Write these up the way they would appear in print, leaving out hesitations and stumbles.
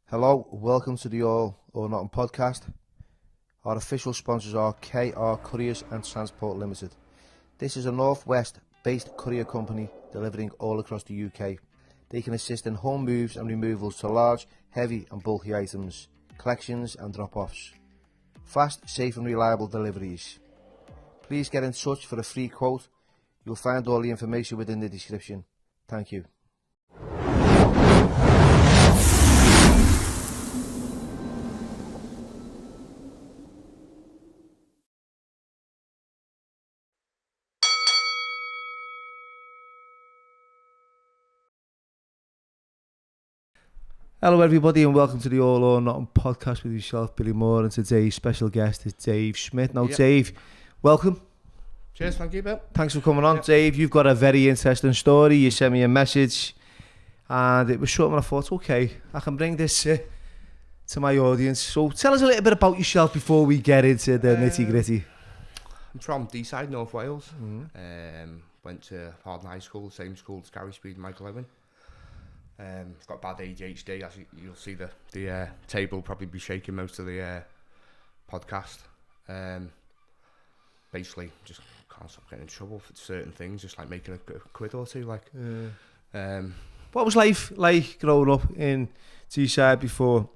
Hello, welcome to the All or Nothing podcast. Our official sponsors are KR Couriers and Transport Limited. This is a Northwest based courier company delivering all across the UK. They can assist in home moves and removals to large, heavy and bulky items, collections and drop-offs. Fast, safe and reliable deliveries. Please get in touch for a free quote. You'll find all the information within the description. Thank you. Hello everybody and welcome to the All or Nothing podcast with yourself, Billy Moore, and today's special guest is Dave Smith. Now Dave, welcome. Cheers, thank you, Bill. Thanks for coming on. Dave, you've got a very interesting story. You sent me a message and it was short and I thought, okay, I can bring this to my audience. So tell us a little bit about yourself before we get into the nitty gritty. I'm from Deeside, North Wales. Went to Harden High School, same school as Gary Speed and Michael Owen. I've got bad ADHD, as you'll see the table will probably be shaking most of the podcast. Basically, just can't stop getting in trouble for certain things, just like making a quid or two. What was life like growing up in Deeside before,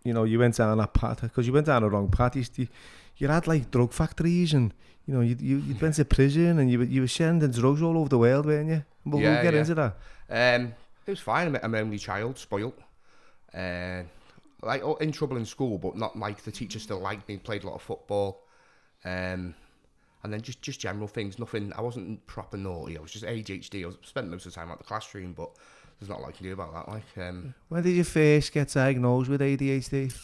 you went down that path? Because you went down the wrong path. You had like drug factories and, you went to prison and you were sending drugs all over the world, weren't you? We'll get into that. It was fine. I'm an only child, spoilt. Like in trouble in school, but not like the teacher still liked me. Played a lot of football, and then just general things. Nothing. I wasn't proper naughty. I was just ADHD. I spent most of the time at the classroom, but there's not a lot I can do about that. When did you first get diagnosed with ADHD?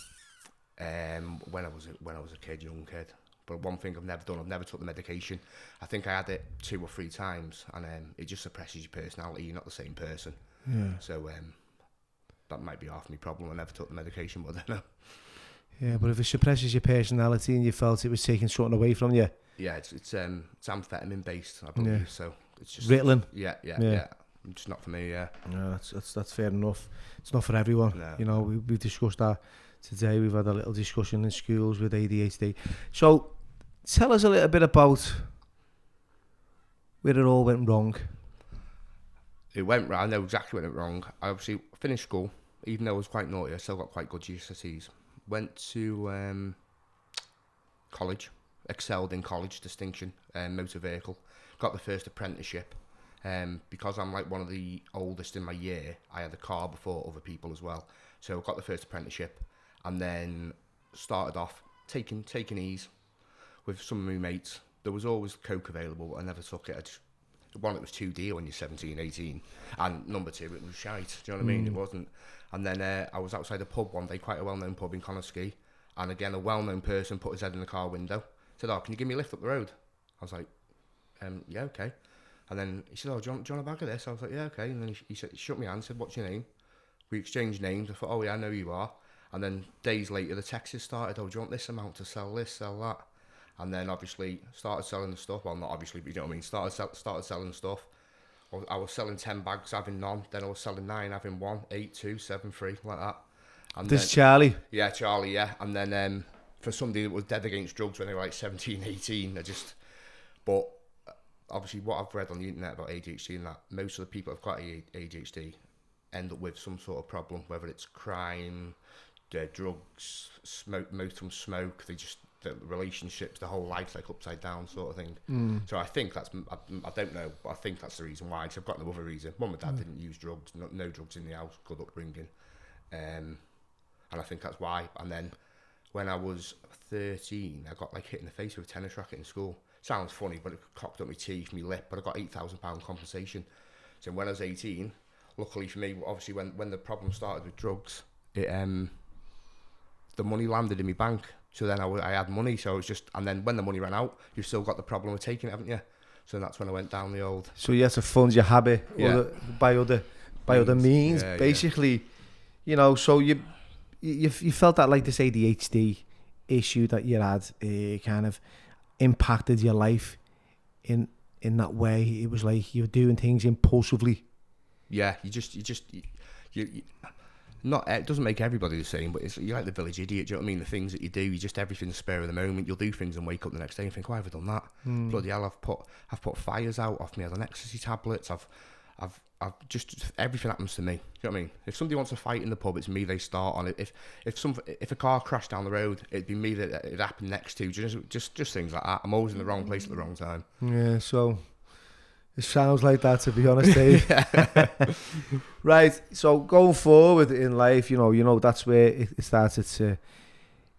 When I was a young kid. But one thing I've never done, I've never took the medication. I think I had it 2 or 3 times, and it just suppresses your personality. You're not the same person. Yeah. So that might be half my problem. I never took the medication, but I don't know. Yeah, but if it suppresses your personality and you felt it was taking something away from you. Yeah, it's amphetamine based, I believe. Yeah. So it's just Ritalin. Yeah. It's not for me. Yeah. No, that's fair enough. It's not for everyone. No. We've discussed that today. We've had a little discussion in schools with ADHD. So tell us a little bit about where it all went wrong. It went wrong. I know exactly when it went wrong. I obviously finished school, even though I was quite naughty. I still got quite good GCSEs. Went to college, excelled in college, distinction, motor vehicle. Got the first apprenticeship. Because I'm like one of the oldest in my year, I had a car before other people as well. So I got the first apprenticeship, and then started off taking ease with some of my mates. There was always coke available, but I never took it. One, it was 2D when you're 17, 18, and number 2, it was shite. Do you know what I mean? It wasn't. And then I was outside a pub one day, quite a well-known pub in Connaskey, and again, a well-known person put his head in the car window, said, "Oh, can you give me a lift up the road?" I was like, "Yeah, okay." And then he said, "Oh, do you want a bag of this?" I was like, "Yeah, okay." And then he shook me hand, said, "What's your name?" We exchanged names. I thought, "Oh yeah, I know who you are." And then days later, the texts started, "Oh, do you want this amount to sell this, sell that?" And then obviously started selling the stuff. Well, not obviously, but you know what I mean. Started selling stuff. I was selling 10 bags, having none. Then I was selling 9, having 1, 8, 2, 7, 3, like that. And this Charlie? Yeah, Charlie, yeah. And then for somebody that was dead against drugs when they were like 17, 18, but obviously what I've read on the internet about ADHD and that, most of the people who've got ADHD end up with some sort of problem, whether it's crime, drugs, smoke, most from smoke, the relationships, the whole life's like upside down sort of thing. So I think that's, I don't know, but I think that's the reason why. So I've got no other reason. Mum and Dad didn't use drugs, no drugs in the house, good upbringing. And I think that's why. And then when I was 13, I got like hit in the face with a tennis racket in school. Sounds funny, but it cocked up my teeth, my lip, but I got £8,000 compensation. So when I was 18, luckily for me, obviously when the problem started with drugs, the money landed in my bank. So then I had money, so it was just, and then when the money ran out, you've still got the problem of taking it, haven't you? So that's when I went down the old. So you had to fund your habit by other means, basically. So you felt that like this ADHD issue that you had kind of impacted your life in that way. It was like you were doing things impulsively. Yeah, you not it doesn't make everybody the same, but you're like the village idiot. Do you know what I mean? The things that you do, you just everything's spare of the moment. You'll do things and wake up the next day and think, why have I done that? Bloody hell! I've put fires out off me. I've done ecstasy tablets. I've just everything happens to me. Do you know what I mean? If somebody wants to fight in the pub, it's me they start on it. If a car crashed down the road, it'd be me that it happened next to. Just things like that. I'm always in the wrong place at the wrong time. Yeah. So it sounds like that, to be honest, Dave. Right. So going forward in life, you know, that's where it started to,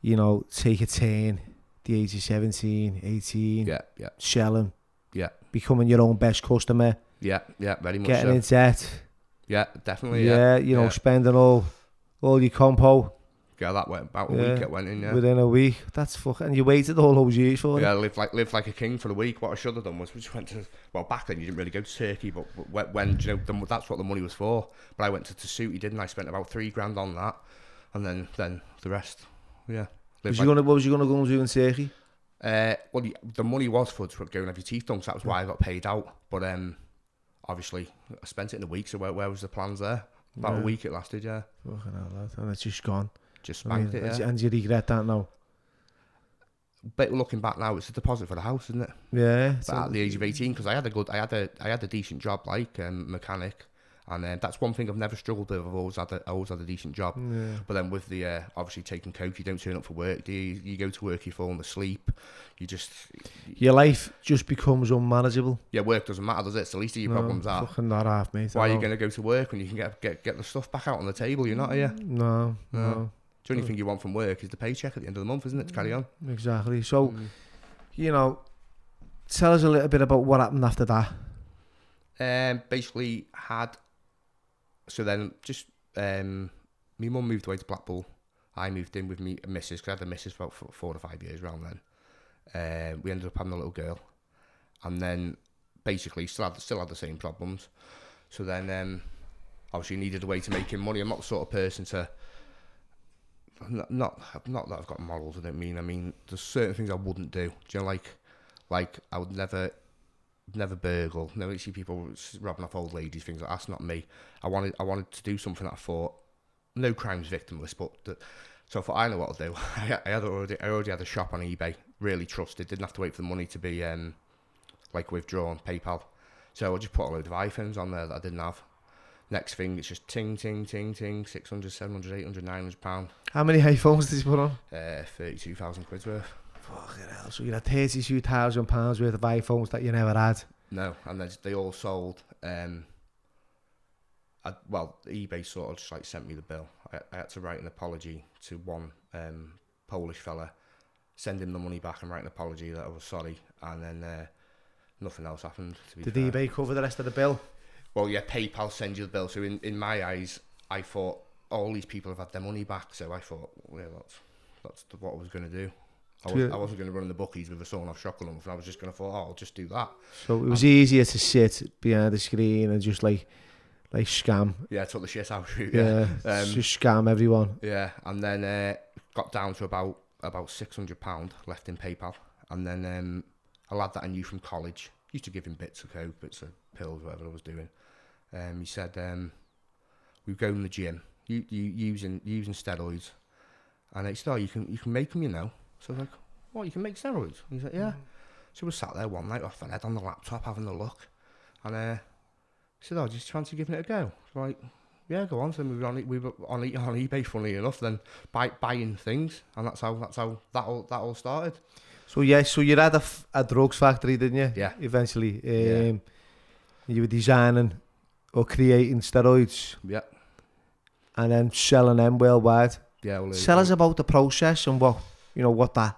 you know, take a turn. The age of 17, 18. Yeah. Selling. Yeah. Becoming your own best customer. Yeah. Very much. Getting in debt. Yeah, definitely. Yeah. You know, spending all your compo. Yeah, that went about a week. It went in. Yeah. Within a week. That's fucking. And you waited all those years for it. Yeah, lived like a king for a week. What I should have done was we just went to. Well, back then you didn't really go to Turkey, but when you know that's what the money was for. But I went to Deeside, didn't I? Spent about $3,000 on that, and then the rest. Yeah. What was you gonna go and do in Turkey? Well, the money was for go and have your teeth done, so that was why I got paid out. But obviously, I spent it in a week. So where was the plans there? About a week it lasted. Yeah. Fucking hell, lad. And it's just gone. Just spanked it. Yeah. And you regret that now? But looking back now, it's a deposit for the house, isn't it? Yeah. But at the age of 18, because I had a decent job, like mechanic, and that's one thing I've never struggled with. I've always had a decent job. Yeah. But then with the obviously taking coke, you don't turn up for work. Do you? You go to work, you're falling asleep. Your life just becomes unmanageable. Yeah, work doesn't matter, does it? It's the least of your problems are. Fucking not half, mate. Why are you going to go to work when you can get the stuff back out on the table? You're not here. No. The only thing you want from work is the paycheck at the end of the month, isn't it, to carry on? Exactly. So, you know, tell us a little bit about what happened after that. Basically so then just, my mum moved away to Blackpool. I moved in with me a missus, because I had a missus for about 4 to 5 years around then. We ended up having a little girl. And then, basically, still had the same problems. So then, obviously needed a way to make him money. I'm not the sort of person to... Not that I've got morals, I don't mean. I mean, there's certain things I wouldn't do. Do you know, like I would never burgle. Never see people robbing off old ladies, things like that. That's not me. I wanted to do something that I thought, no crimes victimless, but so I thought, I know what I'll do. I already had a shop on eBay, really trusted. Didn't have to wait for the money to be like withdrawn, PayPal. So I just put a load of iPhones on there that I didn't have. Next thing, it's just ting, 600, 700, 800, 900 £. How many iPhones did you put on? 32,000 quid's worth. Fucking hell. So you had £32,000 worth of iPhones that you never had? No, and then they all sold. eBay sort of just like sent me the bill. I had to write an apology to one Polish fella, send him the money back and write an apology that I was sorry, and then nothing else happened. Did eBay cover the rest of the bill? Well, yeah, PayPal sends you the bill. So in my eyes, I thought all these people have had their money back. So I thought, well, that's what I was going to do. I wasn't going to run the bookies with a sawn-off shotgun. I was just going to thought, I'll just do that. So it was easier to sit behind the screen and just like scam. Yeah, took the shit out. Yeah, just scam everyone. Yeah, and then got down to about £600 left in PayPal, and then a lad that I knew from college used to give him bits of coke, bits of pills, whatever I was doing. He said, we go in the gym, using steroids, and he said, oh, you can make them, you know. So I was like, what, you can make steroids? He's like, yeah. So we sat there one night off my head on the laptop having a look, and he said, oh, just fancy giving it a go? So like, yeah, go on. So we were on eBay, funnily enough, then buying things, and that's how that all started. So yeah, so you had a drugs factory, didn't you? Yeah. Eventually, you were designing or creating steroids. Yeah. And then selling them worldwide. Yeah. Well, tell us about the process and what that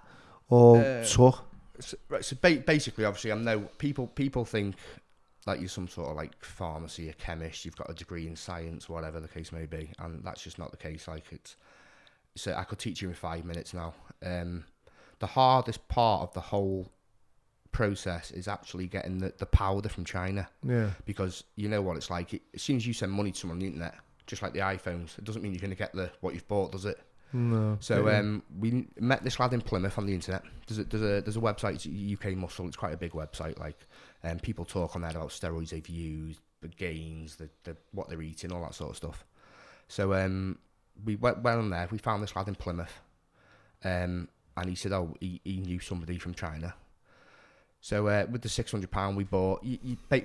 all took. So basically, obviously, I know people think like you're some sort of like pharmacy, a chemist, you've got a degree in science, whatever the case may be, and that's just not the case. Like so I could teach you in 5 minutes now. The hardest part of the whole process is actually getting the powder from China. Yeah. Because you know what it's like. As soon as you send money to someone on the internet, just like the iPhones, it doesn't mean you're going to get what you've bought, does it? No. So we met this lad in Plymouth on the internet. There's a website, UK Muscle. It's quite a big website. Like, people talk on there about steroids they've used, the gains, the what they're eating, all that sort of stuff. So we went on there. We found this lad in Plymouth, and he said, he knew somebody from China. So with the £600, we bought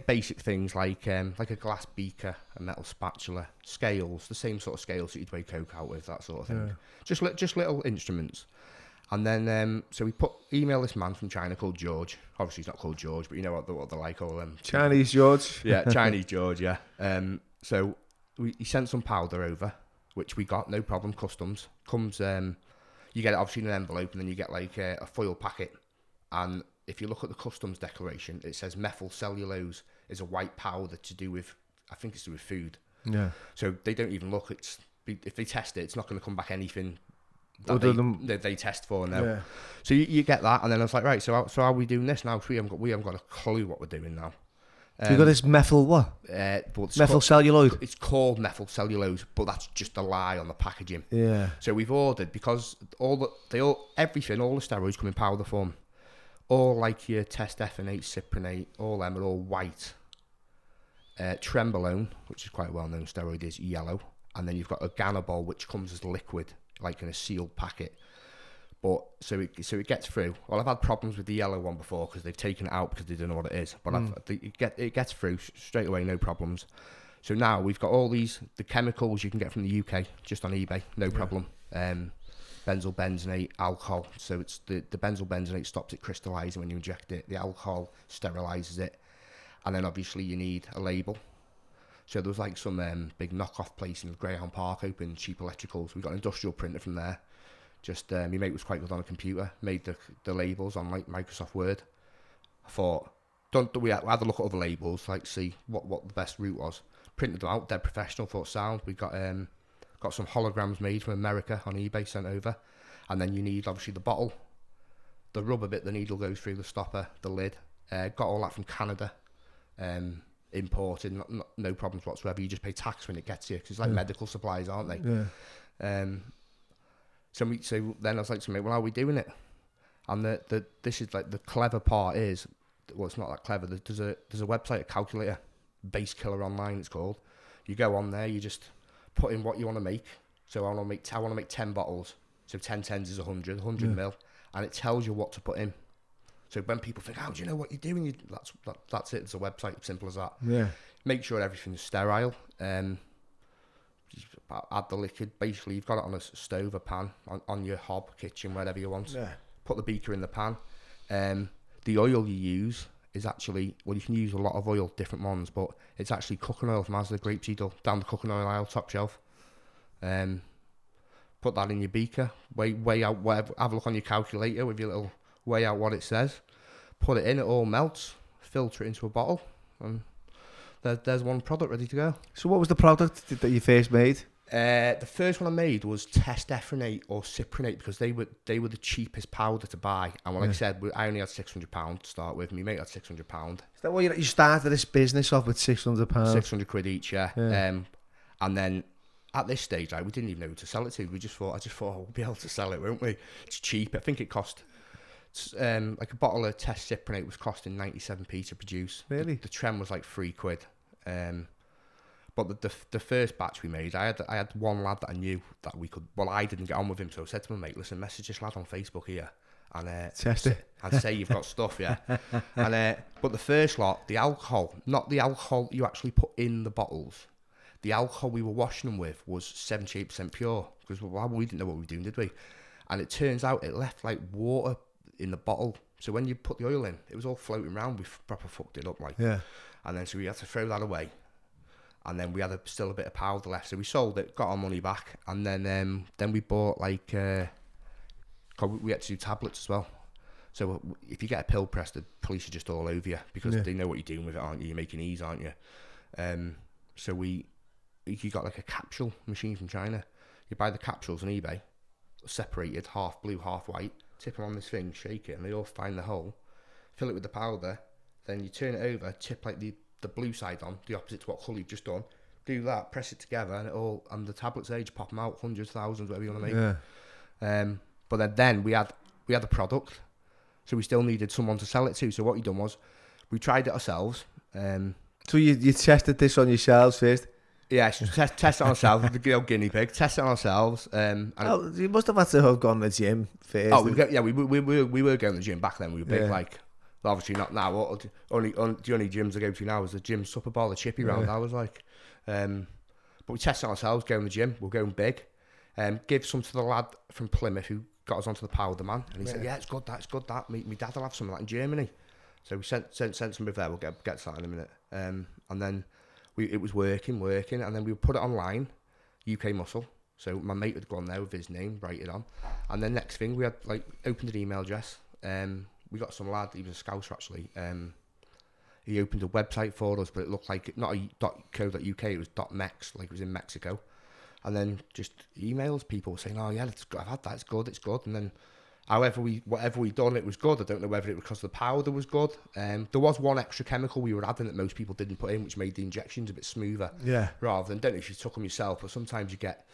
basic things like a glass beaker, a metal spatula, scales, the same sort of scales that you'd weigh Coke out with, that sort of thing. Yeah. Just little instruments. And then, so we email this man from China called George. Obviously, he's not called George, but you know what they're like, all them. Chinese George. Yeah, Chinese George, yeah. So he sent some powder over, which we got, no problem, customs. Comes, you get it obviously in an envelope, and then you get like a foil packet. And if you look at the customs declaration, it says methyl cellulose is a white powder to do with, I think it's to do with food. Yeah. So they don't even look. If they test it, it's not going to come back anything that they test for now. Yeah. So you get that, and then I was like, right, so how are we doing this now? We haven't got a clue what we're doing now. So you got this methyl what? Methyl cellulose. It's called methyl cellulose, but that's just a lie on the packaging. Yeah. So we've ordered, because everything, all the steroids come in powder form. All like your testephenate, cyprinate, all them are all white. Trembolone, which is quite a well-known steroid, is yellow. And then you've got Oganabol, which comes as liquid, like in a sealed packet. But so it gets through. Well, I've had problems with the yellow one before because they've taken it out because they don't know what it is. But it gets through straight away, no problems. So now we've got all the chemicals you can get from the UK just on eBay, no problem. Benzylbenzonate, alcohol. So it's the benzylbenzonate stops it crystallizing when you inject it. The alcohol sterilizes it. And then obviously you need a label. So there was like some big knockoff place in Greyhound Park open, cheap electricals. We got an industrial printer from there. Just my mate was quite good on a computer, made the labels on like Microsoft Word. I thought, we had a look at other labels, like see what the best route was. Printed them out, dead professional, thought sound. We got some holograms made from America on eBay, sent over. And then you need obviously the bottle, the rubber bit the needle goes through, the stopper, the lid. Got all that from Canada, imported, no problems whatsoever. You just pay tax when it gets here, because it's like medical supplies, aren't they? Yeah. So then I was like to me, well, how are we doing it? And this is like the clever part is, well, it's not that clever. There's a website, a calculator, Base Killer Online, it's called. You go on there, you just put in what you want to make. So I want to make 10 bottles. So 10 tens is 100 mil, and it tells you what to put in. So when people think, "How do you know what you're doing?" That's it. It's a website, simple as that. Yeah. Make sure everything's sterile. Add the liquid. Basically, you've got it on a stove, a pan, on your hob, kitchen, wherever you want. Yeah. Put the beaker in the pan. The oil you use is actually, well, you can use a lot of oil, different ones, but it's actually cooking oil from Asda grapeseed oil, down the cooking oil aisle, top shelf. Put that in your beaker, weigh out whatever, have a look on your calculator with your little weigh out what it says, put it in, it all melts, filter it into a bottle, and there's one product ready to go. So what was the product that you first made? The first one I made was testephenate or cyprinate, because they were the cheapest powder to buy. And like I said, I only had £600 to start with. My mate had £600. Is that what you started this business off with, £600? £600 each, yeah. And then at this stage, we didn't even know who to sell it to. I just thought, we'll be able to sell it, won't we? It's cheap. I think it cost, like a bottle of test cyprinate was costing 97p to produce. Really? The trend was like £3. But the first batch we made, I had one lad that I knew that we could. Well, I didn't get on with him, so I said to my mate, "Listen, message this lad on Facebook here, and test it, and say you've got stuff, yeah." And but the first lot, the alcohol, not the alcohol you actually put in the bottles, the alcohol we were washing them with was 78% pure, because we didn't know what we were doing, did we? And it turns out it left like water in the bottle, so when you put the oil in, it was all floating around. We proper fucked it up, like. Yeah. And then so we had to throw that away. And then we had still a bit of powder left, so we sold it, got our money back, and then we bought like we had to do tablets as well. So if you get a pill press, the police are just all over you, because they know what you're doing with it, aren't you? You're making E's, aren't you? So you got like a capsule machine from China. You buy the capsules on eBay, separated, half blue, half white. Tip them on this thing, shake it, and they all find the hole. Fill it with the powder, then you turn it over, tip like the blue side on, the opposite to what colour you've just done. Do that, press it together, and the tablets age pop them out, hundreds, thousands, whatever you want to make. Yeah. But then we had a product, so we still needed someone to sell it to. So what we done was, we tried it ourselves. So you tested this on yourselves first? Yeah, test it on ourselves. The old guinea pig. Test it on ourselves. You must have had to have gone to the gym first. Oh, we were going to the gym back then. We were big, Yeah. like, obviously not now. The only gyms I go to now is the gym supper bar, the chippy round. I was like, but we tested ourselves going to the gym. We're going big. Give some to the lad from Plymouth who got us onto the powder man, and he said, "Yeah, it's good. That. My dad will have some of that in Germany." So we sent some over there. We'll get to that in a minute. And then it was working, and then we put it online, UK Muscle. So my mate had gone there with his name, write it on, and then next thing we had like opened an email address. We got some lad, he was a scouser actually. He opened a website for us, but it looked like not a .co.uk, it was .mex, like it was in Mexico. And then just emails, people saying, "Oh yeah, I've had that. It's good." And then, whatever we done, it was good. I don't know whether it was because the powder was good. There was one extra chemical we were adding that most people didn't put in, which made the injections a bit smoother. Yeah. Rather than, don't know if you took them yourself, but sometimes you get,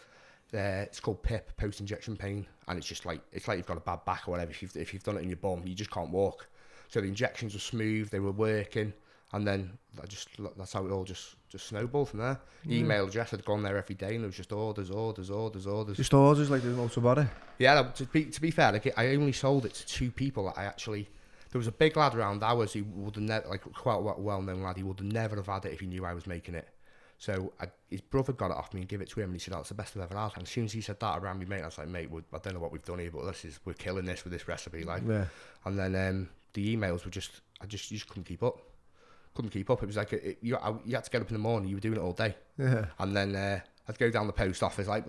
it's called PIP, post-injection pain, and it's just like you've got a bad back or whatever. If you've done it in your bum, you just can't walk. So the injections were smooth, they were working. And then that's how it all just snowballed from there. Email address had gone there every day, and it was just orders. Just orders, like there's no about it. Yeah, to be fair, like I only sold it to 2 people that I actually. There was a big lad around ours who would have never, like quite a well-known lad. He would have never have had it if he knew I was making it. So his brother got it off me and gave it to him, and he said, "Oh, it's the best I've ever had." And as soon as he said that around me, mate, I was like, "Mate, I don't know what we've done here, but we're killing this with this recipe, like." Yeah. And then the emails were you just couldn't keep up. It was like you had to get up in the morning. You were doing it all day. Yeah. And then I'd go down the post office. Like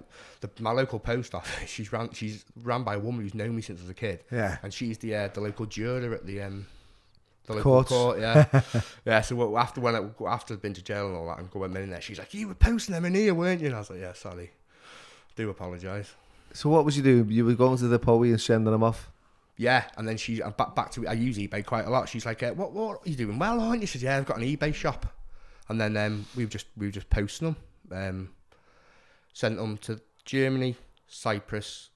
my local post office, she's ran by a woman who's known me since I was a kid. Yeah. And she's the local juror at the local Courts. court. Yeah. Yeah. So after I'd been to jail and all that, and going in there, she's like, "You were posting them in here, weren't you?" And I was like, "Yeah, sorry. I do apologise." So what was you doing? You were going to the Poey and sending them off? Yeah, and then back to I use eBay quite a lot. She's like, "What are you doing? Well, aren't you?" She said, "Yeah, I've got an eBay shop." And then we were just posting them, sent them to Germany, Cyprus.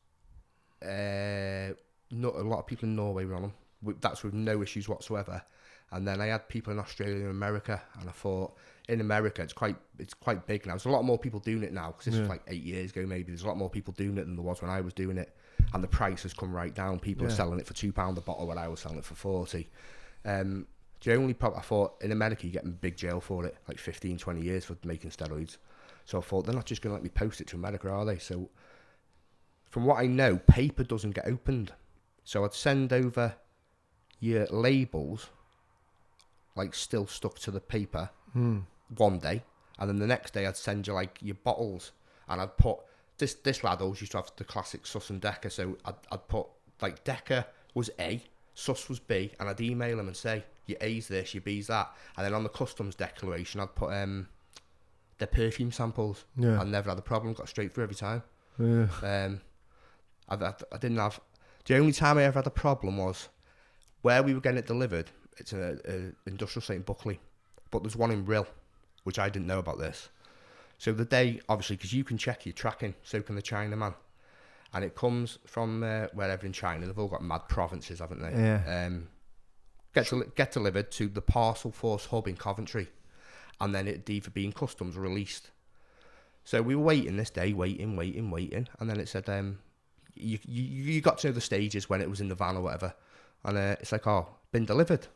Not a lot of people in Norway were on them. That's with no issues whatsoever. And then I had people in Australia and America, and I thought in America it's quite big now. There's a lot more people doing it now because this was like 8 years ago maybe. There's a lot more people doing it than there was when I was doing it. And the price has come right down. People are selling it for £2 a bottle when I was selling it for 40. The only problem, I thought, in America you get in big jail for it, like 15, 20 years for making steroids. So I thought, they're not just going to let me post it to America, are they? So from what I know, paper doesn't get opened. So I'd send over your labels, like still stuck to the paper, one day. And then the next day I'd send you like your bottles. And I'd put... This lad always used to have the classic Sus and Decker, so I'd put, like, Decker was A, Sus was B, and I'd email him and say, your A's this, your B's that. And then on the customs declaration, I'd put their perfume samples. Yeah. I never had a problem, got straight through every time. Yeah. I didn't have... The only time I ever had a problem was where we were getting it delivered. It's an industrial site in Buckley, but there's one in Rill, which I didn't know about this. So the day, obviously, because you can check your tracking, so can the Chinaman. And it comes from wherever in China. They've all got mad provinces, haven't they? Yeah. Get delivered to the Parcel Force hub in Coventry. And then it'd either be in customs or released. So we were waiting this day, waiting. And then it said, you got to know the stages when it was in the van or whatever. And it's like, "Oh, been delivered."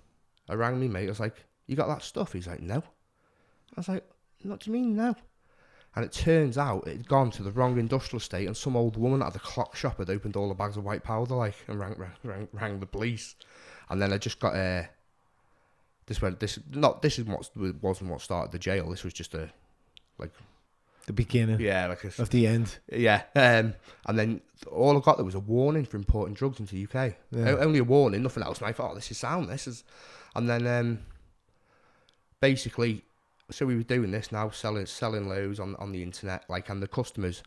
I rang me, mate. I was like, "You got that stuff?" He's like, "No." I was like, "What do you mean, no?" And it turns out it had gone to the wrong industrial estate, and some old woman at the clock shop had opened all the bags of white powder, like, and rang the police. And then I just got wasn't what started the jail. This was just the beginning. Of the end. Yeah. And then all I got there was a warning for importing drugs into the UK. Yeah. Only a warning, nothing else. And I thought, this is sound. And then basically. So we were doing this now, selling loads on the internet, like, and the customers,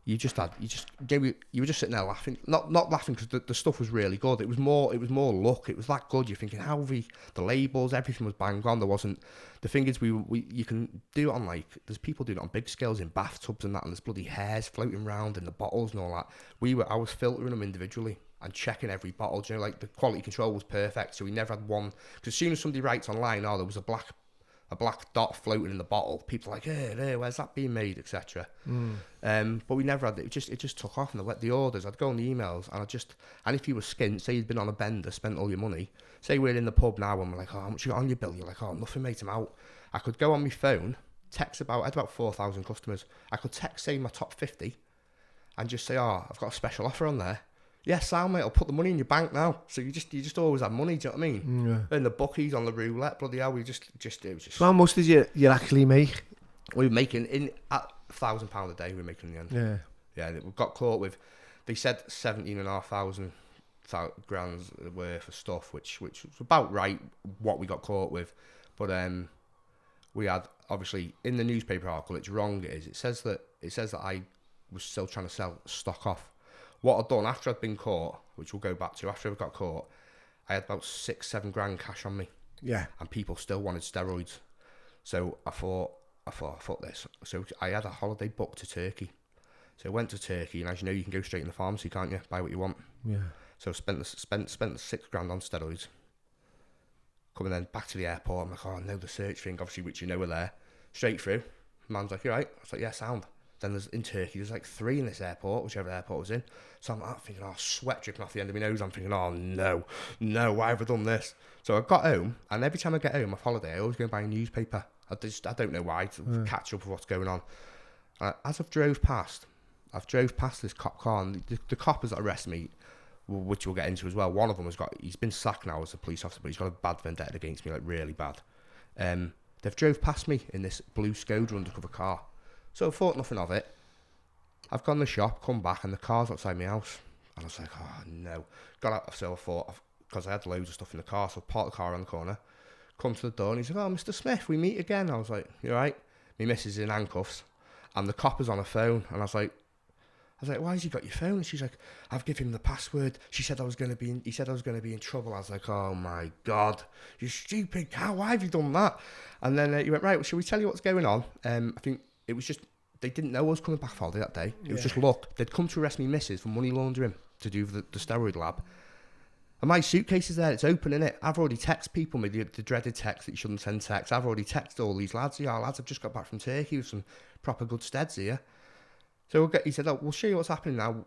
you were just sitting there laughing, not laughing because the stuff was really good. It was more luck. It was that good. You're thinking, how the labels, everything was bang on. There wasn't. The thing is, you can do it on, like, there's people doing it on big scales in bathtubs and that, and there's bloody hairs floating around in the bottles and all that. I was filtering them individually and checking every bottle. You know, like, the quality control was perfect, so we never had one. Because as soon as somebody writes online, "Oh, there was a black a black dot floating in the bottle. People are like, hey, where's that being made, etc. But we never had it. It just took off, and the orders. I'd go on the emails, and if you were skint, say you'd been on a bender, spent all your money. Say we're in the pub now, and we're like, oh, how much you got on your bill? You're like, oh, nothing, mate, I'm out. I could go on my phone, I had about 4,000 customers. I could text, say, my top 50, and just say, oh, I've got a special offer on there. Yeah, sound, mate, I'll put the money in your bank now. So you just always have money, do you know what I mean? Yeah. And the bookies on the roulette, bloody hell, it was just. So how much did you actually make? We were making at £1,000 a day. We were making in the end. Yeah. We got caught with. They said 17,500 grand's worth of stuff, which was about right what we got caught with, but we had, obviously, in the newspaper article, it's wrong. It says that I was still trying to sell stock off. What I'd done after I'd been caught, which we'll go back to, after I got caught, I had about 6-7 grand cash on me. Yeah. And people still wanted steroids. So I thought this. So I had a holiday booked to Turkey. So I went to Turkey, and as you know, you can go straight in the pharmacy, can't you? Buy what you want. Yeah. So I spent the 6 grand on steroids. Coming then back to the airport, I'm like, oh no, the search thing, obviously, which you know were there. Straight through. Man's like, you right? I was like, yeah, sound. Then in Turkey, there's like 3 in this airport, whichever airport I was in. So I'm like, thinking, oh, sweat dripping off the end of my nose. I'm thinking, oh no, why have I done this? So I got home, and every time I get home off holiday, I always go and buy a newspaper. I don't know why, to catch up with what's going on. As I've drove past this cop car, and the coppers that arrest me, which we'll get into as well. One of them he's been sacked now as a police officer, but he's got a bad vendetta against me, like really bad. They've drove past me in this blue Skoda undercover car. So I thought nothing of it. I've gone to the shop, come back, and the car's outside my house. And I was like, oh no. Got out, so I thought, because I had loads of stuff in the car, so I parked the car around the corner, come to the door, and he's like, oh, Mr. Smith, we meet again. I was like, you all right? My missus is in handcuffs, and the copper's on her phone, and I was like, why has he got your phone? And she's like, I've given him the password. He said I was going to be in trouble. I was like, oh my God, you stupid cow, why have you done that? And then he went, right, well, shall we tell you what's going on? I think it was just, they didn't know I was coming back for holiday that day. It was just luck. They'd come to arrest me missus for money laundering to do the steroid lab. And my suitcase is there, it's open, innit? I've already texted people, the dreaded text that you shouldn't send text. I've already texted all these lads. Yeah, lads, I've just got back from Turkey with some proper good steads here. So he said, oh, we'll show you what's happening now.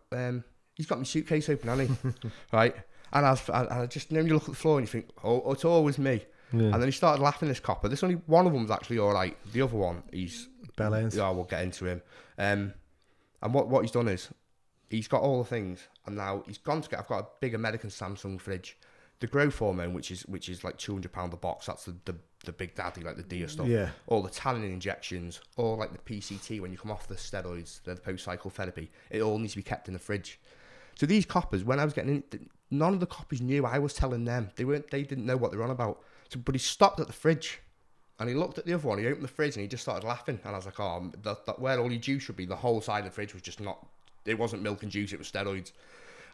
He's got my suitcase open, hasn't he? Right? And I just, you look at the floor and you think, oh, it's always me. Yeah. And then he started laughing, this copper. This only one of them was actually all right. The other one, he's... Bellends. Yeah, we'll get into him. And what he's done is, he's got all the things, and now he's gone to get... I've got a big American Samsung fridge. The growth hormone, which is like £200 a box, that's the big daddy, like the Dia stuff. Yeah. All the tannin injections, all like the PCT when you come off the steroids, the post-cycle therapy, it all needs to be kept in the fridge. So these coppers, when I was getting in, none of the coppers knew I was telling them. They didn't know what they were on about. So, but he stopped at the fridge, and he looked at the other one. He opened the fridge and he just started laughing. And I was like, oh, that where all your juice should be, the whole side of the fridge was just not. It wasn't milk and juice. It was steroids.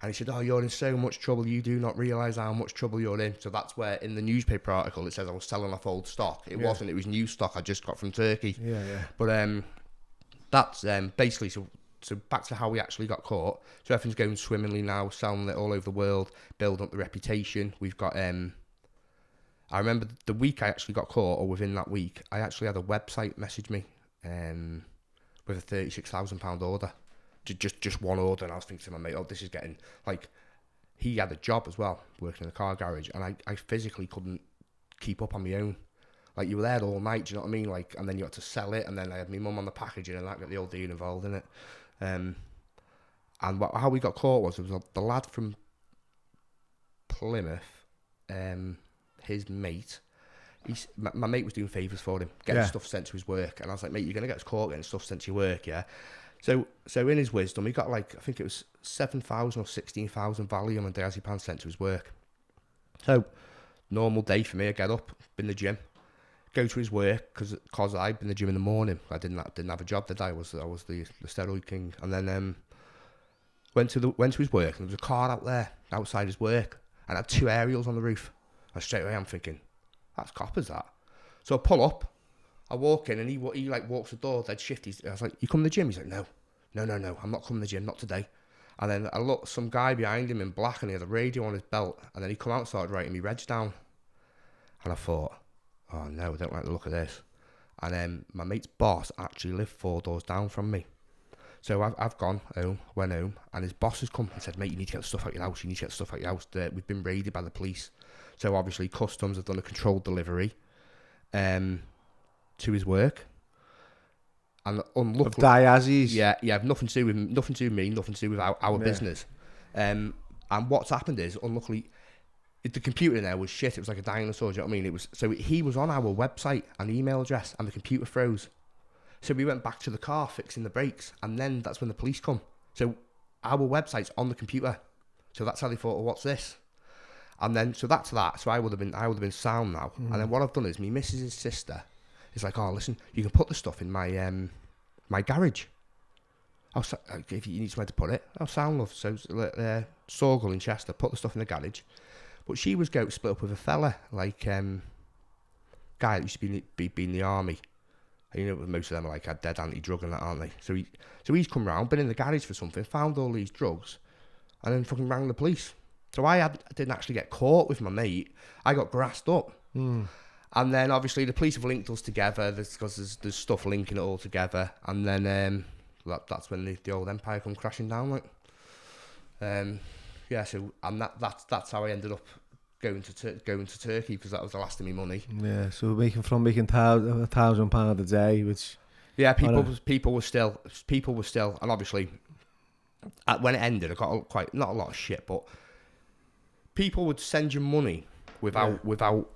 And he said, oh, you're in so much trouble, you do not realise how much trouble you're in. So that's where, in the newspaper article, it says I was selling off old stock. It wasn't, it was new stock I just got from Turkey. Yeah. But that's basically, so back to how we actually got caught. So everything's going swimmingly now, selling it all over the world, building up the reputation. We've got, I remember the week I actually got caught, or within that week, I actually had a website message me with a £36,000 order. Just one order, and I was thinking to my mate, oh, this is getting, like, he had a job as well, working in a car garage, and I physically couldn't keep up on my own. Like, you were there all night, do you know what I mean? Like, and then you had to sell it, and then I had my mum on the packaging, and that got the old deal involved in it. And how we got caught was the lad from Plymouth, his mate, my mate was doing favours for him, getting stuff sent to his work, and I was like, mate, you're going to get us caught getting stuff sent to your work, yeah? So in his wisdom, he got, like, I think it was 7,000 or 16,000 Valium and diazepam sent to his work. So, normal day for me, I get up, in the gym, go to his work, because I'd been in the gym in the morning. I didn't have a job, did I? I was the steroid king. And then went to his work, and there was a car out there, outside his work, and had 2 aerials on the roof. And straight away I'm thinking, that's coppers, that. So I pull up, I walk in, and he like walks the door, dead shifty. I was like, you come to the gym? He's like, no, I'm not coming to the gym, not today. And then I looked, some guy behind him in black, and he had a radio on his belt, and then he come out and started writing me reg down. And I thought, oh no, I don't like the look of this. And my mate's boss actually lived 4 doors down from me. So I've went home, and his boss has come and said, mate, you need to get the stuff out your house, We've been raided by the police. So obviously customs have done a controlled delivery to his work. And unluckily... Of Diazes? Yeah, nothing to do with me, nothing to do with our business. And what's happened is, unluckily, the computer in there was shit. It was like a dinosaur, do you know what I mean? So he was on our website and email address, and the computer froze. So we went back to the car fixing the brakes, and then that's when the police come. So our website's on the computer. So that's how they thought, oh, what's this? And then, so that's that. So I would have been sound now. And then what I've done is, me missus' sister is like, oh, listen, you can put the stuff in my my garage. If you need somewhere to put it, I'll sound, love. So Sorgal in Chester, put the stuff in the garage. But she was split up with a fella, like guy that used to be in the army. And you know, most of them are like a dead anti-drug and that, aren't they? So he's come round, been in the garage for something, found all these drugs, and then fucking rang the police. So I didn't actually get caught with my mate. I got grassed up. And then obviously the police have linked us together because there's stuff linking it all together. And then that's when the old empire come crashing down, like. Yeah, so and that's how I ended up going to Turkey, because that was the last of my money. Yeah, so making £1,000 a day, which people were still, and obviously when it ended, I got quite not a lot of shit, but people would send you money without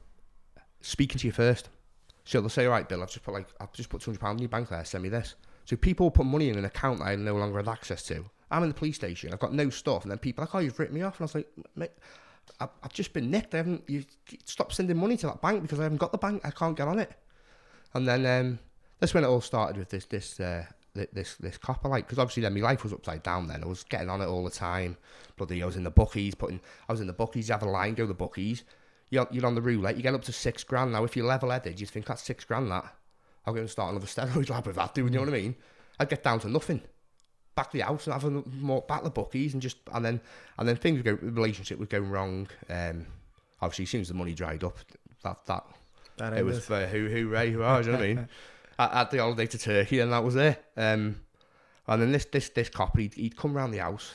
speaking to you first. So they'll say, all right, Bill, I've just put £200 in your bank there, send me this. So people will put money in an account that I no longer had access to. I'm in the police station, I've got no stuff, and then people are like, oh, you've written me off. And I was like, mate, I've just been nicked. You stop sending money to that bank because I haven't got the bank. I can't get on it. And then that's when it all started with this copper, like, because obviously then my life was upside down. Then I was getting on it all the time. Bloody, I was in the bookies. You have a line, go to the bookies. You're on the roulette. You get up to £6,000. Now, if you're level-headed, you think that's £6,000. That I'll go and start another steroid lab with that. Do you know what I mean? I'd get down to nothing. Back to the house and have more back the bookies and then things the relationship was going wrong. Obviously, as soon as the money dried up, that it was for hooray, hurrah, do you know what I mean? I had the holiday to Turkey, and that was it. And then this cop, he'd come round the house,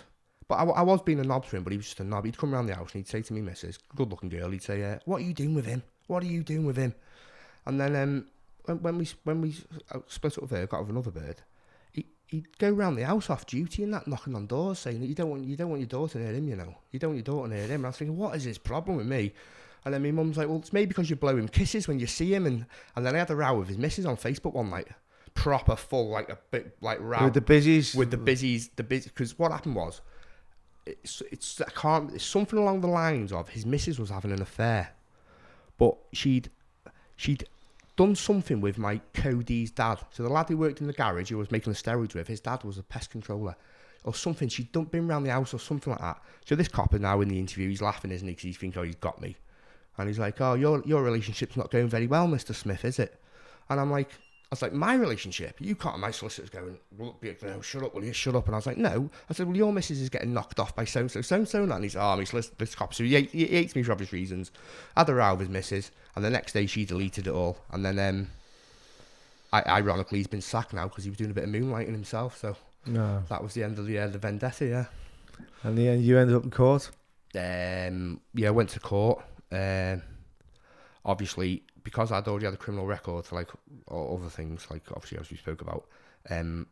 but I was being a knob to him, but he was just a knob. He'd come round the house and he'd say to me, missus, good looking girl, he'd say, what are you doing with him? What are you doing with him? And then when we split up with her, got with another bird, he'd go round the house off duty and that, knocking on doors, saying that you don't want your daughter near him, you know. You don't want your daughter near him. And I was thinking, what is his problem with me? And then my mum's like, well, it's maybe because you blow him kisses when you see him. And then I had a row with his missus on Facebook one night. Proper full, like a bit like row. With the busies? Because what happened was, it's something along the lines of his missus was having an affair. But she'd done something with my Cody's dad. So the lad who worked in the garage who was making the steroids with, his dad was a pest controller or something. She'd been around the house or something like that. So this cop is now in the interview, he's laughing, isn't he? Because he's thinking, oh, he's got me. And he's like, oh, your relationship's not going very well, Mr. Smith, is it? And I was like, my relationship? You can't. My solicitor's going, well, shut up, will you? Shut up. And I was like, no. I said, well, your missus is getting knocked off by so-and-so. And he's, oh, my solicitor, this cop. So he hates me for obvious reasons. Had a row with his missus. And the next day she deleted it all. And then, ironically, he's been sacked now because he was doing a bit of moonlighting himself. So that was the end of the vendetta, yeah. And the end, you ended up in court? Yeah, I went to court. Obviously, because I'd already had a criminal record for like other things, like obviously as we spoke about, and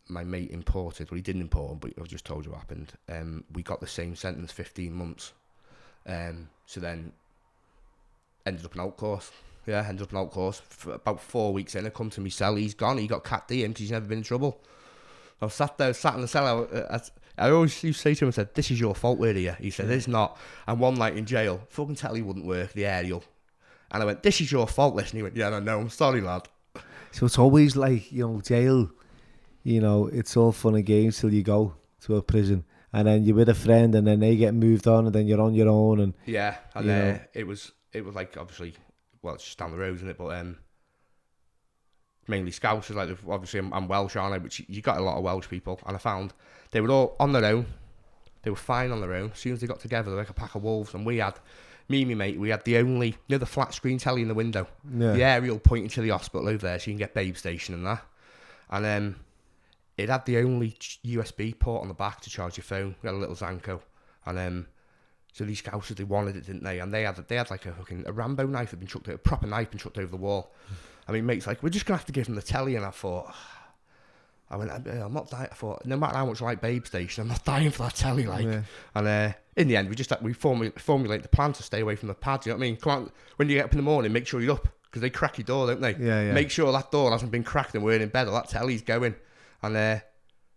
my mate imported, well, he didn't import, but I've just told you what happened. We got the same sentence, 15 months. So then ended up in out course. Yeah, ended up in out course. For about 4 weeks in, I come to my cell. He's gone. He got Cat D in because he's never been in trouble. I was sat in the cell. I always used to say to him, I said, this is your fault, we're here. He said, it's not. And one night in jail, fucking telly wouldn't work, the aerial. And I went, this is your fault, listen. He went, yeah, no, I'm sorry, lad. So it's always like, jail, it's all fun and games till you go to a prison. And then you're with a friend and then they get moved on and then you're on your own. And yeah, and it was like, obviously, well, it's just down the road, isn't it? But mainly Scouts. Like, obviously I'm Welsh, aren't I? But you got a lot of Welsh people, and I found they were all on their own. They were fine on their own. As soon as they got together, they were like a pack of wolves. And we had me and my mate, we had the only, you know, the flat screen telly in the window, Yeah. the aerial pointing to the hospital over there, so you can get Babe Station and that. And it had the only USB port on the back to charge your phone. We had a little Zanko, and so these scousers, they wanted it, didn't they? And they had like a Rambo knife had been chucked, a proper knife been chucked over the wall. I mean, mate's like, we're just gonna have to give them the telly, and I went, I'm not dying. I thought, no matter how much I like Babe Station, I'm not dying for that telly, like. Yeah. And in the end, we formulate the plan to stay away from the pads. You know what I mean? Come on, when you get up in the morning, make sure you're up, because they crack your door, don't they? Yeah. Make sure that door hasn't been cracked and we're in bed, or that telly's going. And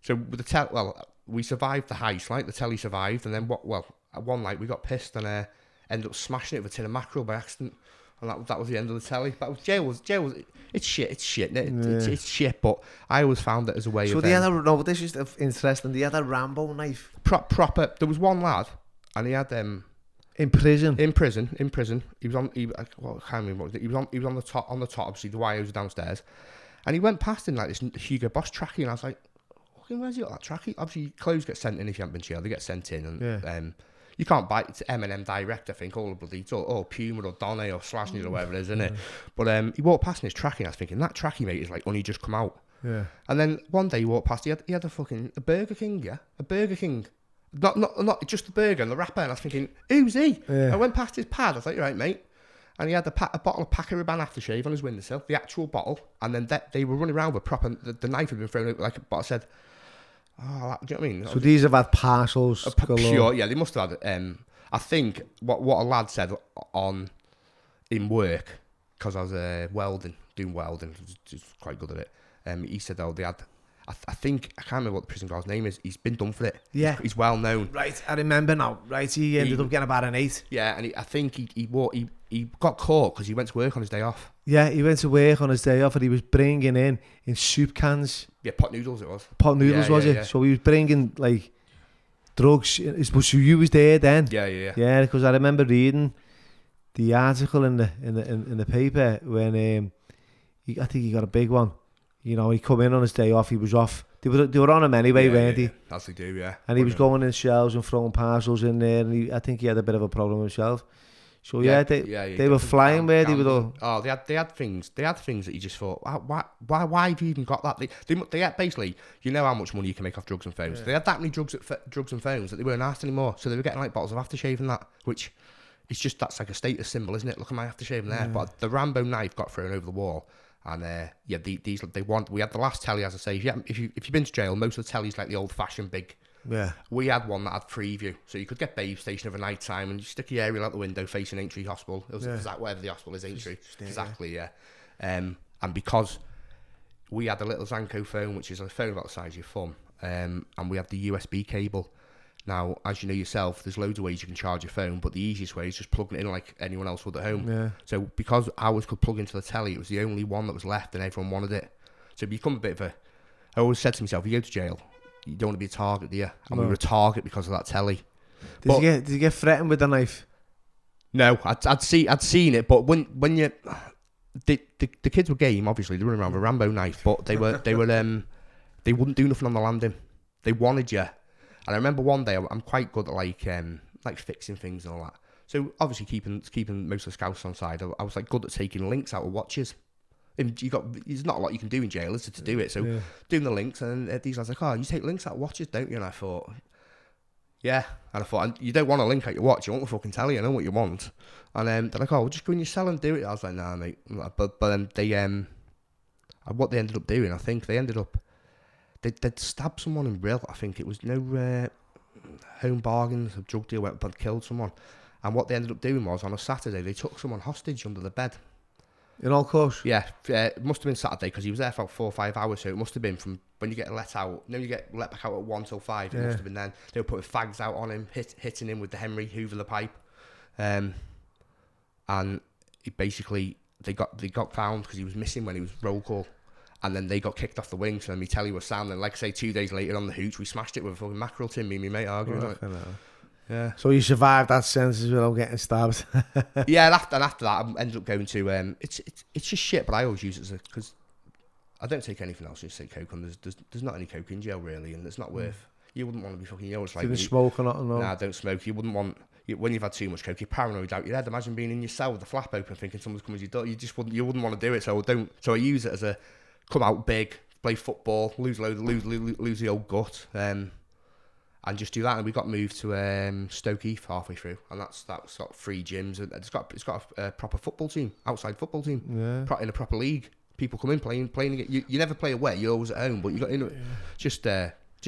so with the we survived the heist, right? The telly survived, and then one night we got pissed and ended up smashing it with a tin of mackerel by accident, and that was the end of the telly. But jail was it's shit, it's shit. But I always found it as a way of. So no, this is interesting. They had a Rambo knife. Proper. There was one lad, and he had in prison. He was on. I can't remember what he was on the top. Obviously, the wires were downstairs, and he went past in like this Hugo Boss trackie, and I was like, where's he got that trackie? Obviously, clothes get sent in if you haven't been jailed. They get sent in, and you can't buy it. It's M&M Direct, I think, all the bloody, or Puma or Donny or Slash News or whatever it is, isn't it? But he walked past in his trackie, and I was thinking, that trackie, mate, is like only just come out. Yeah. And then one day he walked past, he had a Burger King, yeah? A Burger King. Not just the burger and the wrapper, and I was thinking, who's he? Yeah. I went past his pad, I was like, you're right, mate. And he had a bottle of Paco Rabanne aftershave on his windowsill, the actual bottle, and then they were running around with proper, the knife had been thrown out, but I said, oh, do you know what I mean? So these have had parcels. Pure, yeah, they must have had. I think what a lad said in work, because I was doing welding, just quite good at it. He said, they had. I think I can't remember what the prison guard's name is. He's been done for it. Yeah, he's well known. Right, I remember now. Right, he ended up getting about an 8. Yeah, and I think he got caught because he went to work on his day off. Yeah, he went to work on his day off, and he was bringing in soup cans. Yeah, pot noodles it was. Pot noodles was it? Yeah. So he was bringing like drugs. So you was there then? Yeah. Yeah, because I remember reading the article in the paper when I think he got a big one. You know, he come in on his day off. He was off. They were on him anyway, weren't they? As they do, yeah. And he was going in shelves and throwing parcels in there, and I think he had a bit of a problem himself. So they were flying where they were all. Oh, they had things. They had things that you just thought, why have you even got that? They had basically, you know how much money you can make off drugs and phones. Yeah. They had that many drugs and phones that they weren't asked anymore. So they were getting like bottles of aftershave and that, which is just, that's like a status symbol, isn't it? Look at my aftershave in there. Yeah. But the Rambo knife got thrown over the wall. And we had the last telly, as I say. If you've been to jail, most of the telly's like the old-fashioned big. Yeah. We had one that had Freeview, so you could get Babe Station over night time, and you stick your aerial out the window facing Aintree Hospital. It was whatever the hospital is, Aintree. Exactly, yeah. And because we had a little Zanko phone, which is a phone about the size of your thumb, and we had the USB cable. Now, as you know yourself, there's loads of ways you can charge your phone, but the easiest way is just plugging it in like anyone else would at home. Yeah. So because ours could plug into the telly, it was the only one that was left and everyone wanted it. So it become a bit of a... I always said to myself, you go to jail, you don't want to be a target, do you? And we were a target because of that telly. Did you get threatened with the knife? No, I'd seen it, but when you... The kids were game, obviously, they were running around with a Rambo knife, but they wouldn't do nothing on the landing. They wanted you. And I remember one day, I'm quite good at like fixing things and all that. So obviously keeping most of the scouts on side, I was like good at taking links out of watches. And there's not a lot you can do in jail, is there, to do it? So doing the links, and these guys like, oh, you take links out of watches, don't you? And I thought, yeah. And I thought, you don't want a link out your watch, you want to fucking tell you, I know what you want. And they're like, oh, well, just go in your cell and do it. I was like, nah, mate. But then what they ended up doing, I think they ended up. They'd stabbed someone in Brill. I think it was home bargains, a drug deal went up and killed someone. And what they ended up doing was, on a Saturday, they took someone hostage under the bed. In all course? Yeah, it must have been Saturday, because he was there for about 4 or 5 hours, so it must have been from when you get let out, you get let back out at 1 till 5, it must have been then. They were putting fags out on him, hitting him with the Henry Hoover the pipe. And it basically, they got found because he was missing when he was roll call. And then they got kicked off the wing, so then me telly was sound. And like I say, 2 days later on the hooch, we smashed it with a fucking mackerel tin, me and my mate arguing on it. Yeah. So you survived that sentence without getting stabbed? Yeah, and after that, I ended up going to, it's just shit, but I always use it because I don't take anything else, just take coke, and there's not any coke in jail, really, and it's not worth, you wouldn't want to be fucking, you know, it's like... Didn't smoke or nothing, no? Nah, don't smoke. You wouldn't want... when you've had too much coke, you're paranoid out your head. Imagine being in your cell with the flap open, thinking someone's coming to your door. You wouldn't want to do it. So I use it as a come out big, play football, lose the old gut, and just do that. And we got moved to Stoke Heath halfway through, and that's got 3 gyms, and it's got a proper football team, outside football team, in a proper league. People come in playing it. You never play away. You're always at home, but you got just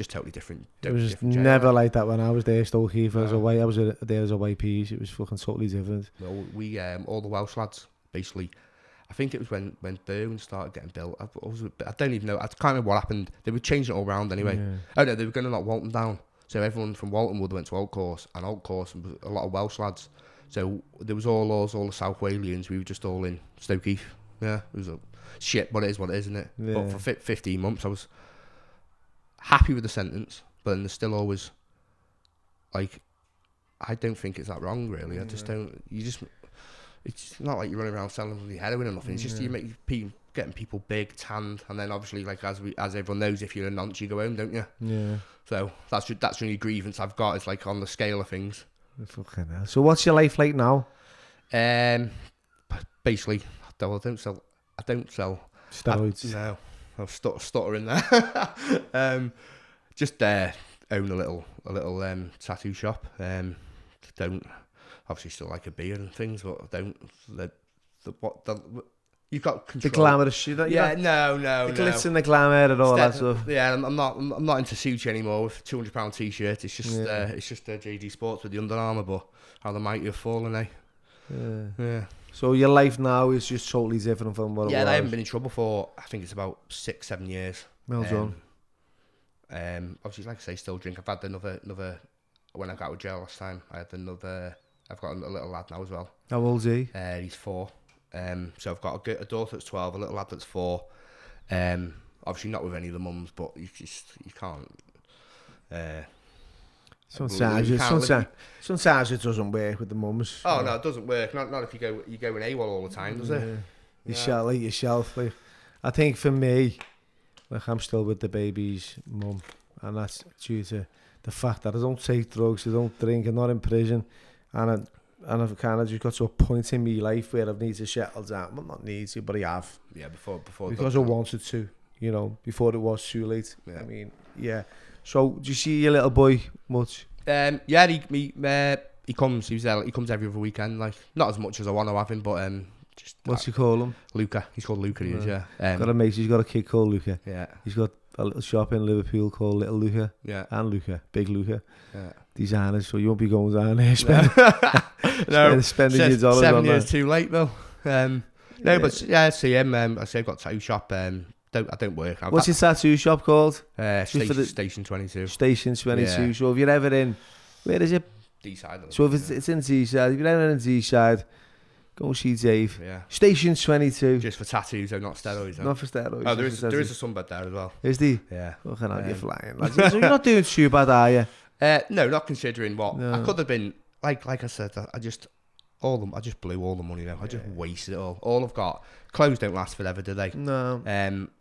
totally different. It was never like that when I was there. Stoke Heath, I was away. I was there as away piece. It was fucking totally different. Well, we all the Welsh lads basically. I think it was when Berwyn started getting built. I don't even know. I can't remember what happened. They were changing it all around anyway. Yeah. Oh no, they were going to knock Walton down. So everyone from Walton would have went to Old Course, and Old Course was a lot of Welsh lads. So there was all the South Walians. We were just all in Stoke Heath. Yeah, it was a shit, but it is what it is, isn't it? Yeah. But for 15 months, I was happy with the sentence, but then there's still always, like, I don't think it's that wrong, really. I just don't. It's not like you're running around selling the heroin or nothing. It's just getting people big, tanned, and then obviously, like as everyone knows, if you're a nonce, you go home, don't you? Yeah. So that's the only grievance I've got. Is like on the scale of things. Fucking hell. So what's your life like now? Basically, I don't sell steroids. No, I'm stuttering there. Just own a little tattoo shop. Don't obviously still like a beer and things, but don't you've got control. The glamorous shit. No. The glitz and the glamour and all that stuff. Yeah, I'm not into sushi anymore with £200 t-shirt. It's just JD Sports with the Under Armour, but how the mighty have fallen, eh? Yeah. So your life now is just totally different from what it was. Yeah, I haven't been in trouble for, I think it's about 6-7 years. Well done. Obviously, like I say, still drink. I've had another when I got out of jail last time. I've got a little lad now as well. How old's he? He's 4. So I've got a daughter that's 12, a little lad that's 4. Obviously not with any of the mums, but you can't. Sometimes it doesn't work with the mums. Oh no, it doesn't work. Not if you go in AWOL all the time, does it? You shall eat yourself. Like, I think for me, like I'm still with the baby's mum, and that's due to the fact that I don't take drugs, I don't drink, I'm not in prison, and I've kind of just got to a point in my life where I need to settle down. Well, not need to, but I have. Yeah, before because I wanted to, before it was too late. Yeah. I mean, yeah. So, do you see your little boy much? Yeah, he comes. He comes every other weekend. Like, not as much as I want to have him, but just. What's he call him? Luca. He's called Luca. He is. Yeah. Got a mate. He's got a kid called Luca. Yeah. He's got a little shop in Liverpool called Little Luca. Yeah. And Luca, Big Luca. Yeah. Designers. So you won't be going down there spending your dollars 7 on years that. too late, Bill. But yeah, I see him. I say I've got a tattoo shop. I don't work. What's your tattoo shop called? Station 22. Station 22. Yeah. So if you're ever in, where is it? Deeside. So if it's in Deeside, if you're ever in Deeside, go and see Dave. Yeah. Station 22. Just for tattoos, not steroids. Not for steroids. Oh, there is a sunbed there as well. Is there? Yeah. Fucking hell, you're flying. So you're not doing too bad, are you? No, not considering what I could have been. Like I said, I just blew all the money now. I just wasted it all. All I've got, clothes don't last forever, do they? No.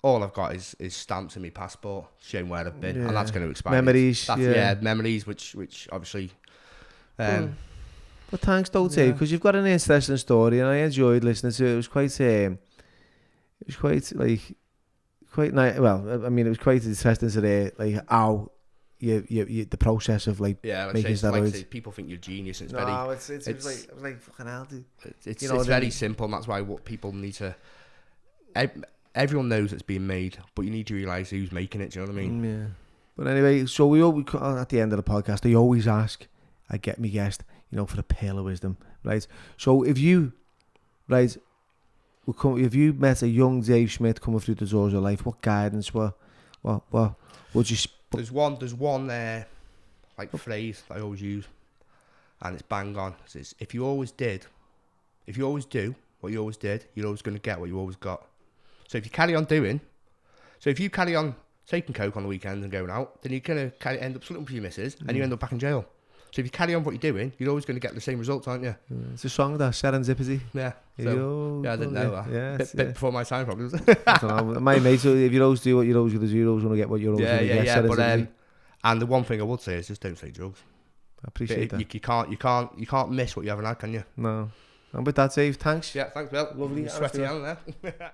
All I've got is stamps in my passport showing where I've been, and that's going to expire. Memories. Memories, which obviously. But thanks, though, Dave, because you've got an interesting story, and I enjoyed listening to it. It was quite nice. Well, I mean, it was quite interesting today, like how. You the process of making steroids. People think you're a genius. It's like fucking hell, dude. It's very simple, and that's why what people need to. Everyone knows it's being made, but you need to realise who's making it. Do you know what I mean? Yeah. But anyway, so we at the end of the podcast, I always ask, I get me guest, for a pearl of wisdom, right? So if you met a young Dave Smith coming through the doors of life, what guidance, what would you? There's one phrase that I always use, and it's bang on. It's if you always do what you always did, you're always going to get what you always got. So if you carry on taking coke on the weekends and going out, then you're going to end up splitting with your missus, and you end up back in jail. So if you carry on what you're doing, you're always going to get the same results, aren't you? It's a song, that serendipity. Yeah. So, I didn't know that. Yeah, bit before my time, probably. I don't know. My mate, so if you always do what you're always going to do, you're always going to get what you're always going to get. Yeah. But And the one thing I would say is just don't say drugs. I appreciate that. You can't miss what you haven't had, can you? No. And with that, Dave, thanks. Yeah, thanks, Bill. Lovely. Sweaty hand there.